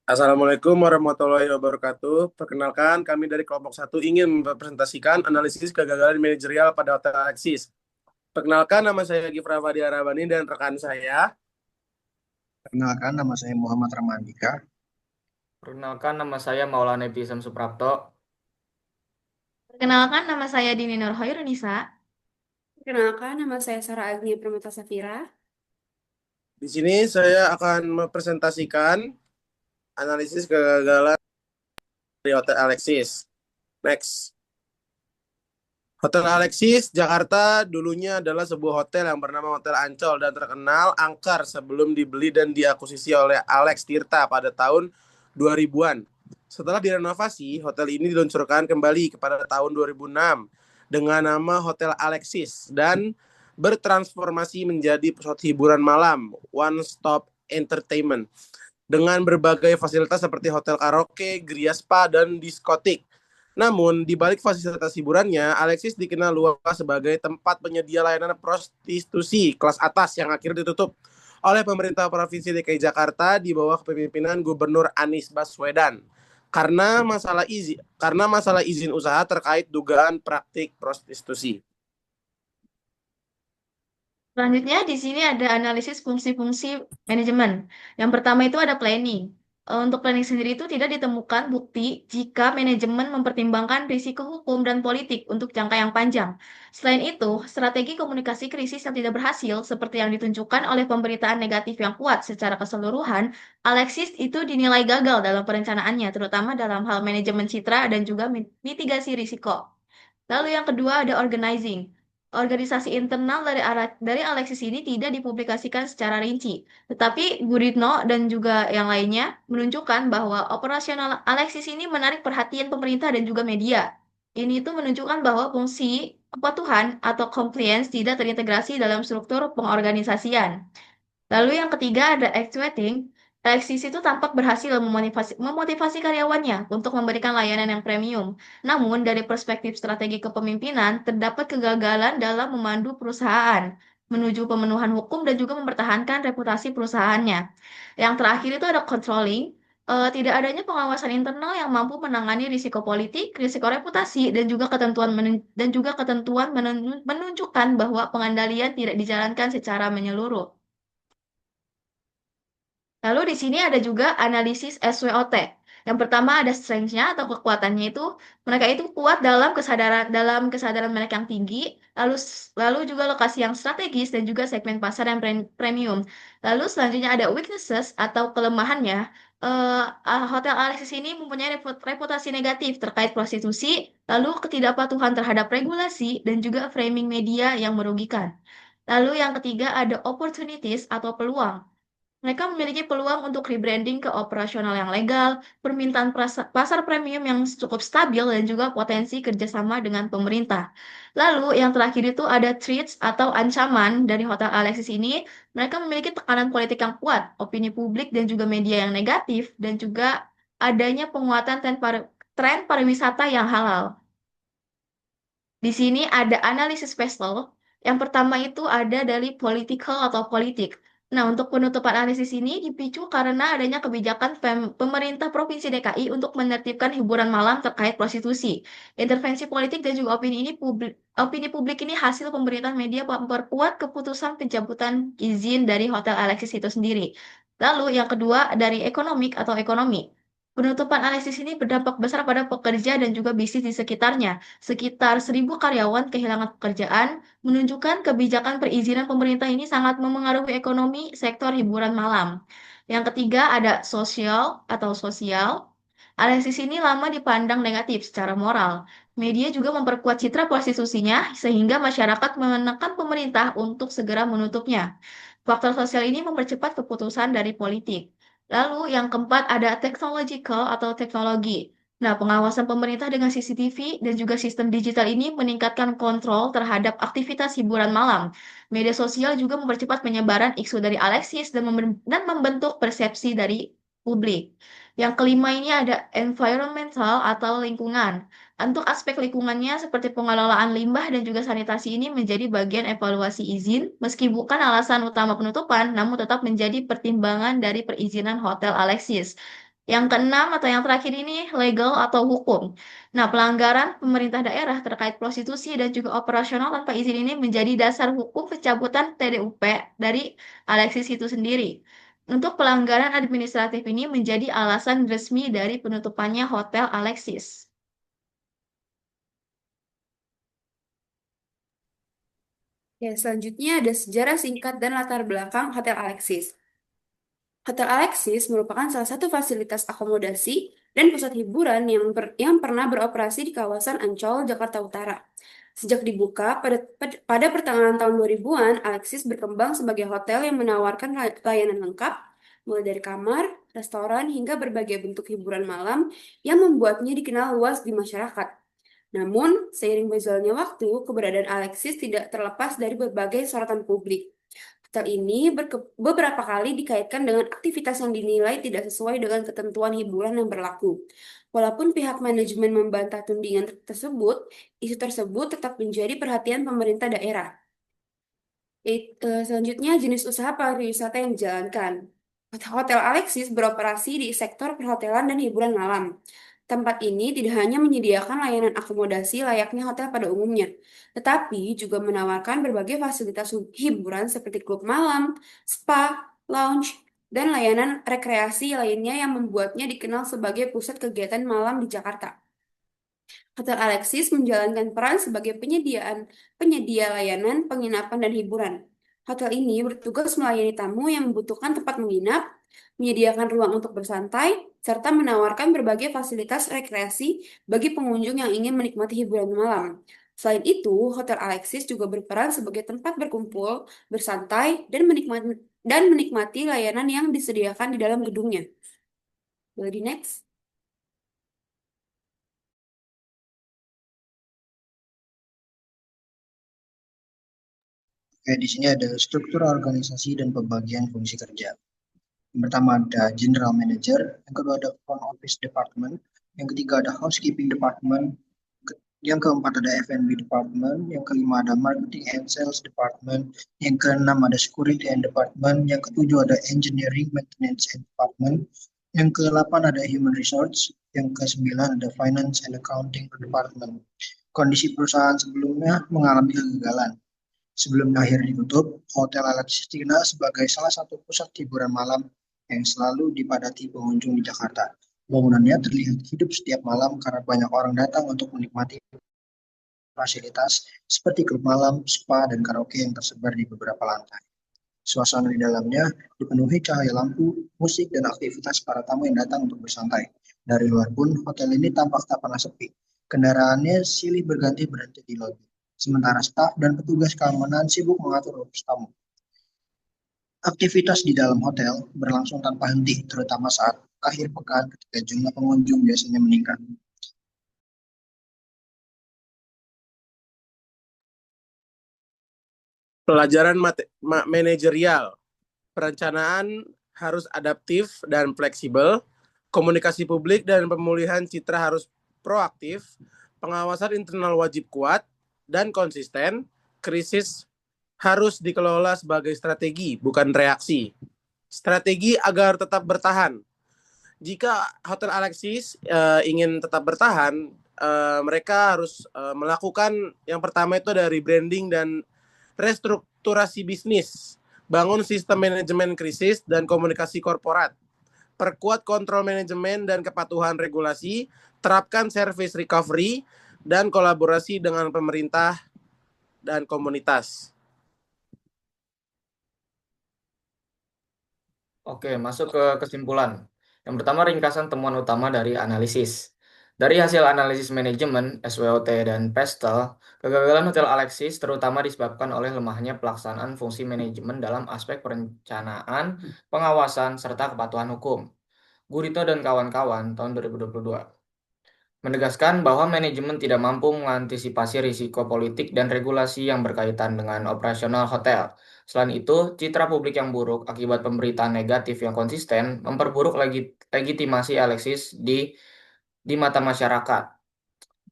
Assalamualaikum warahmatullahi wabarakatuh. Perkenalkan, kami dari kelompok satu ingin mempresentasikan analisis kegagalan manajerial pada Hotel Alexis. Perkenalkan, nama saya Gifra Fadi Arabani dan rekan saya. Perkenalkan, nama saya Muhammad Ramandika. Perkenalkan, nama saya Maulana Ibtisam Suprapto. Perkenalkan, nama saya Dini Nurhoirunisa. Perkenalkan, nama saya Sarah Agnia Permata Safira. Di sini saya akan mempresentasikan analisis kegagalan di Hotel Alexis. Next. Hotel Alexis Jakarta dulunya adalah sebuah hotel yang bernama Hotel Ancol dan terkenal angker sebelum dibeli dan diakuisisi oleh Alex Tirta pada tahun 2000-an. Setelah direnovasi, hotel ini diluncurkan kembali kepada tahun 2006 dengan nama Hotel Alexis dan bertransformasi menjadi pusat hiburan malam, One Stop Entertainment, dengan berbagai fasilitas seperti hotel karaoke, geria spa, dan diskotik. Namun, di balik fasilitas hiburannya, Alexis dikenal luas sebagai tempat penyedia layanan prostitusi kelas atas yang akhirnya ditutup oleh pemerintah Provinsi DKI Jakarta di bawah kepemimpinan Gubernur Anies Baswedan karena masalah izin usaha terkait dugaan praktik prostitusi. Selanjutnya, di sini ada analisis fungsi-fungsi manajemen. Yang pertama itu ada planning. Untuk planning sendiri itu tidak ditemukan bukti jika manajemen mempertimbangkan risiko hukum dan politik untuk jangka yang panjang. Selain itu, strategi komunikasi krisis yang tidak berhasil, seperti yang ditunjukkan oleh pemberitaan negatif yang kuat secara keseluruhan, Alexis itu dinilai gagal dalam perencanaannya, terutama dalam hal manajemen citra dan juga mitigasi risiko. Lalu yang kedua ada organizing. Organisasi internal dari Alexis ini tidak dipublikasikan secara rinci, tetapi Guritno dan juga yang lainnya menunjukkan bahwa operasional Alexis ini menarik perhatian pemerintah dan juga media. Ini itu menunjukkan bahwa fungsi kepatuhan atau compliance tidak terintegrasi dalam struktur pengorganisasian. Lalu yang ketiga ada actuating. Alexis itu tampak berhasil memotivasi karyawannya untuk memberikan layanan yang premium. Namun, dari perspektif strategi kepemimpinan, terdapat kegagalan dalam memandu perusahaan menuju pemenuhan hukum dan juga mempertahankan reputasi perusahaannya. Yang terakhir itu ada controlling. Tidak adanya pengawasan internal yang mampu menangani risiko politik, risiko reputasi, dan juga ketentuan menunjukkan bahwa pengendalian tidak dijalankan secara menyeluruh. Lalu di sini ada juga analisis SWOT. Yang pertama ada strength-nya atau kekuatannya itu mereka itu kuat dalam kesadaran mereka yang tinggi, lalu juga lokasi yang strategis dan juga segmen pasar yang premium. Lalu selanjutnya ada weaknesses atau kelemahannya. Hotel Alexis ini mempunyai reputasi negatif terkait prostitusi, lalu ketidakpatuhan terhadap regulasi dan juga framing media yang merugikan. Lalu yang ketiga ada opportunities atau peluang. Mereka memiliki peluang untuk rebranding ke operasional yang legal, permintaan pasar premium yang cukup stabil, dan juga potensi kerjasama dengan pemerintah. Lalu, yang terakhir itu ada threats atau ancaman dari Hotel Alexis ini. Mereka memiliki tekanan politik yang kuat, opini publik dan juga media yang negatif, dan juga adanya penguatan tren pariwisata yang halal. Di sini ada analisis PESTEL. Yang pertama itu ada dari political atau politik. Nah, untuk penutupan analisis ini dipicu karena adanya kebijakan pemerintah Provinsi DKI untuk menertibkan hiburan malam terkait prostitusi. Intervensi politik dan juga opini publik ini hasil pemberitaan media memperkuat keputusan pencabutan izin dari Hotel Alexis itu sendiri. Lalu yang kedua dari ekonomik atau ekonomi. Penutupan Alexis ini berdampak besar pada pekerja dan juga bisnis di sekitarnya. Sekitar 1.000 karyawan kehilangan pekerjaan, menunjukkan kebijakan perizinan pemerintah ini sangat memengaruhi ekonomi sektor hiburan malam. Yang ketiga ada sosial. Alexis ini lama dipandang negatif secara moral. Media juga memperkuat citra prostitusinya sehingga masyarakat menekan pemerintah untuk segera menutupnya. Faktor sosial ini mempercepat keputusan dari politik. Lalu yang keempat ada technological atau teknologi. Nah, pengawasan pemerintah dengan CCTV dan juga sistem digital ini meningkatkan kontrol terhadap aktivitas hiburan malam. Media sosial juga mempercepat penyebaran isu dari Alexis dan membentuk persepsi dari publik. Yang kelima ini ada environmental atau lingkungan. Untuk aspek lingkungannya seperti pengelolaan limbah dan juga sanitasi ini menjadi bagian evaluasi izin, meski bukan alasan utama penutupan, namun tetap menjadi pertimbangan dari perizinan Hotel Alexis. Yang keenam atau yang terakhir ini legal atau hukum. Nah, pelanggaran pemerintah daerah terkait prostitusi dan juga operasional tanpa izin ini menjadi dasar hukum pencabutan TDUP dari Alexis itu sendiri. Untuk pelanggaran administratif ini menjadi alasan resmi dari penutupannya Hotel Alexis. Ya, selanjutnya ada sejarah singkat dan latar belakang Hotel Alexis. Hotel Alexis merupakan salah satu fasilitas akomodasi dan pusat hiburan yang pernah beroperasi di kawasan Ancol, Jakarta Utara. Sejak dibuka pada pertengahan tahun 2000-an, Alexis berkembang sebagai hotel yang menawarkan layanan lengkap, mulai dari kamar, restoran, hingga berbagai bentuk hiburan malam yang membuatnya dikenal luas di masyarakat. Namun, seiring berjalannya waktu, keberadaan Alexis tidak terlepas dari berbagai sorotan publik. Hotel ini beberapa kali dikaitkan dengan aktivitas yang dinilai tidak sesuai dengan ketentuan hiburan yang berlaku. Walaupun pihak manajemen membantah tudingan tersebut, isu tersebut tetap menjadi perhatian pemerintah daerah. Selanjutnya, jenis usaha pariwisata yang dijalankan. Hotel Alexis beroperasi di sektor perhotelan dan hiburan malam. Tempat ini tidak hanya menyediakan layanan akomodasi layaknya hotel pada umumnya, tetapi juga menawarkan berbagai fasilitas hiburan seperti klub malam, spa, lounge, dan layanan rekreasi lainnya yang membuatnya dikenal sebagai pusat kegiatan malam di Jakarta. Hotel Alexis menjalankan peran sebagai penyedia layanan penginapan dan hiburan. Hotel ini bertugas melayani tamu yang membutuhkan tempat menginap, menyediakan ruang untuk bersantai, serta menawarkan berbagai fasilitas rekreasi bagi pengunjung yang ingin menikmati hiburan malam. Selain itu, Hotel Alexis juga berperan sebagai tempat berkumpul, bersantai, dan menikmati layanan yang disediakan di dalam gedungnya. Boleh di next? Oke, di sini ada struktur organisasi dan pembagian fungsi kerja. Yang pertama ada General Manager, yang kedua ada Front Office Department, yang ketiga ada Housekeeping Department, yang keempat ada F&B Department, yang kelima ada Marketing and Sales Department, yang keenam ada Security and Department, yang ketujuh ada Engineering, Maintenance and Department, yang ke-8 ada Human Resource, yang ke-9 ada Finance and Accounting Department. Kondisi perusahaan sebelumnya mengalami kegagalan. Sebelum akhir ditutup, Hotel Alexis dikenal sebagai salah satu pusat hiburan malam yang selalu dipadati pengunjung di Jakarta. Bangunannya terlihat hidup setiap malam karena banyak orang datang untuk menikmati fasilitas seperti klub malam, spa, dan karaoke yang tersebar di beberapa lantai. Suasana di dalamnya dipenuhi cahaya lampu, musik, dan aktivitas para tamu yang datang untuk bersantai. Dari luar pun, hotel ini tampak tak pernah sepi. Kendaraannya silih berganti berhenti di lobi. Sementara staf dan petugas keamanan sibuk mengatur urus tamu. Aktivitas di dalam hotel berlangsung tanpa henti, terutama saat akhir pekan ketika jumlah pengunjung biasanya meningkat. Pelajaran manajerial. Perencanaan harus adaptif dan fleksibel. Komunikasi publik dan pemulihan citra harus proaktif. Pengawasan internal wajib kuat dan konsisten. Krisis harus dikelola sebagai strategi, bukan reaksi. Strategi agar tetap bertahan. Jika Hotel Alexis ingin tetap bertahan, mereka harus melakukan yang pertama itu dari branding dan restrukturasi bisnis, bangun sistem manajemen krisis dan komunikasi korporat, perkuat kontrol manajemen dan kepatuhan regulasi, terapkan service recovery, dan kolaborasi dengan pemerintah dan komunitas. Oke, masuk ke kesimpulan. Yang pertama, ringkasan temuan utama dari analisis. Dari hasil analisis manajemen, SWOT, dan PESTEL, kegagalan Hotel Alexis terutama disebabkan oleh lemahnya pelaksanaan fungsi manajemen dalam aspek perencanaan, pengawasan, serta kepatuhan hukum. Gurito dan kawan-kawan tahun 2022 menegaskan bahwa manajemen tidak mampu mengantisipasi risiko politik dan regulasi yang berkaitan dengan operasional hotel. Selain itu, citra publik yang buruk akibat pemberitaan negatif yang konsisten memperburuk legitimasi Alexis di mata masyarakat.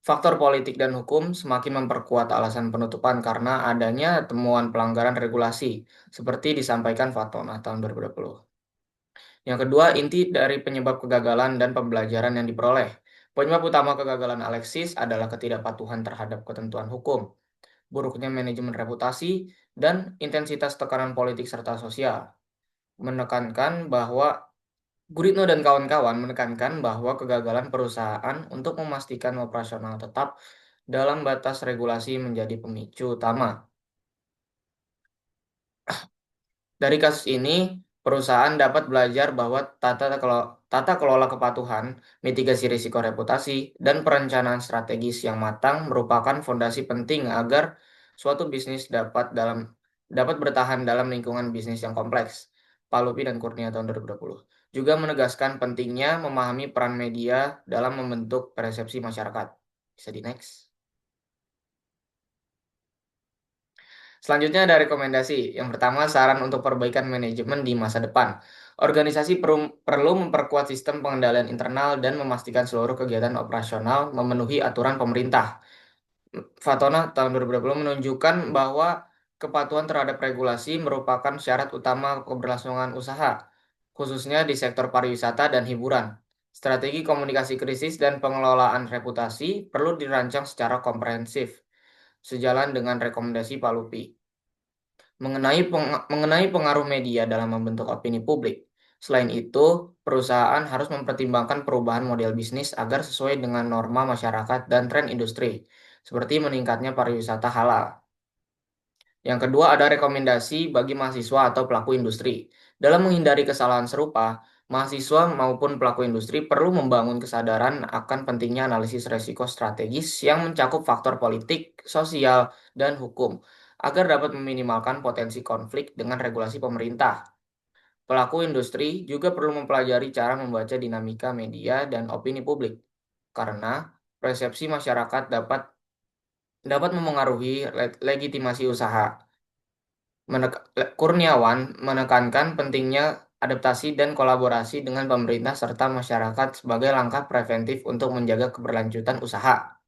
Faktor politik dan hukum semakin memperkuat alasan penutupan karena adanya temuan pelanggaran regulasi, seperti disampaikan Fatona tahun 2020. Yang kedua, inti dari penyebab kegagalan dan pembelajaran yang diperoleh. Penyebab utama kegagalan Alexis adalah ketidakpatuhan terhadap ketentuan hukum, buruknya manajemen reputasi, dan intensitas tekanan politik serta sosial. Guritno dan kawan-kawan menekankan bahwa kegagalan perusahaan untuk memastikan operasional tetap dalam batas regulasi menjadi pemicu utama. Dari kasus ini, perusahaan dapat belajar bahwa tata kelola kepatuhan, mitigasi risiko reputasi, dan perencanaan strategis yang matang merupakan fondasi penting agar suatu bisnis dapat bertahan dalam lingkungan bisnis yang kompleks. Palupi dan Kurnia tahun 2020 juga menegaskan pentingnya memahami peran media dalam membentuk persepsi masyarakat. Bisa di next. Selanjutnya ada rekomendasi. Yang pertama, saran untuk perbaikan manajemen di masa depan. Organisasi perlu memperkuat sistem pengendalian internal dan memastikan seluruh kegiatan operasional memenuhi aturan pemerintah. Fatona tahun 2020 menunjukkan bahwa kepatuhan terhadap regulasi merupakan syarat utama keberlangsungan usaha, khususnya di sektor pariwisata dan hiburan. Strategi komunikasi krisis dan pengelolaan reputasi perlu dirancang secara komprehensif, sejalan dengan rekomendasi Palupi. Mengenai pengaruh media dalam membentuk opini publik. Selain itu, perusahaan harus mempertimbangkan perubahan model bisnis agar sesuai dengan norma masyarakat dan tren industri, seperti meningkatnya pariwisata halal. Yang kedua ada rekomendasi bagi mahasiswa atau pelaku industri. Dalam menghindari kesalahan serupa, mahasiswa maupun pelaku industri perlu membangun kesadaran akan pentingnya analisis resiko strategis yang mencakup faktor politik, sosial, dan hukum, agar dapat meminimalkan potensi konflik dengan regulasi pemerintah. Pelaku industri juga perlu mempelajari cara membaca dinamika media dan opini publik, karena persepsi masyarakat dapat memengaruhi legitimasi usaha. Kurniawan menekankan pentingnya adaptasi dan kolaborasi dengan pemerintah serta masyarakat sebagai langkah preventif untuk menjaga keberlanjutan usaha.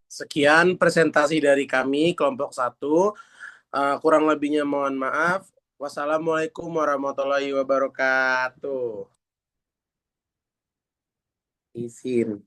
Sekian presentasi dari kami, kelompok 1. Kurang lebihnya mohon maaf. Wassalamualaikum warahmatullahi wabarakatuh. Izin.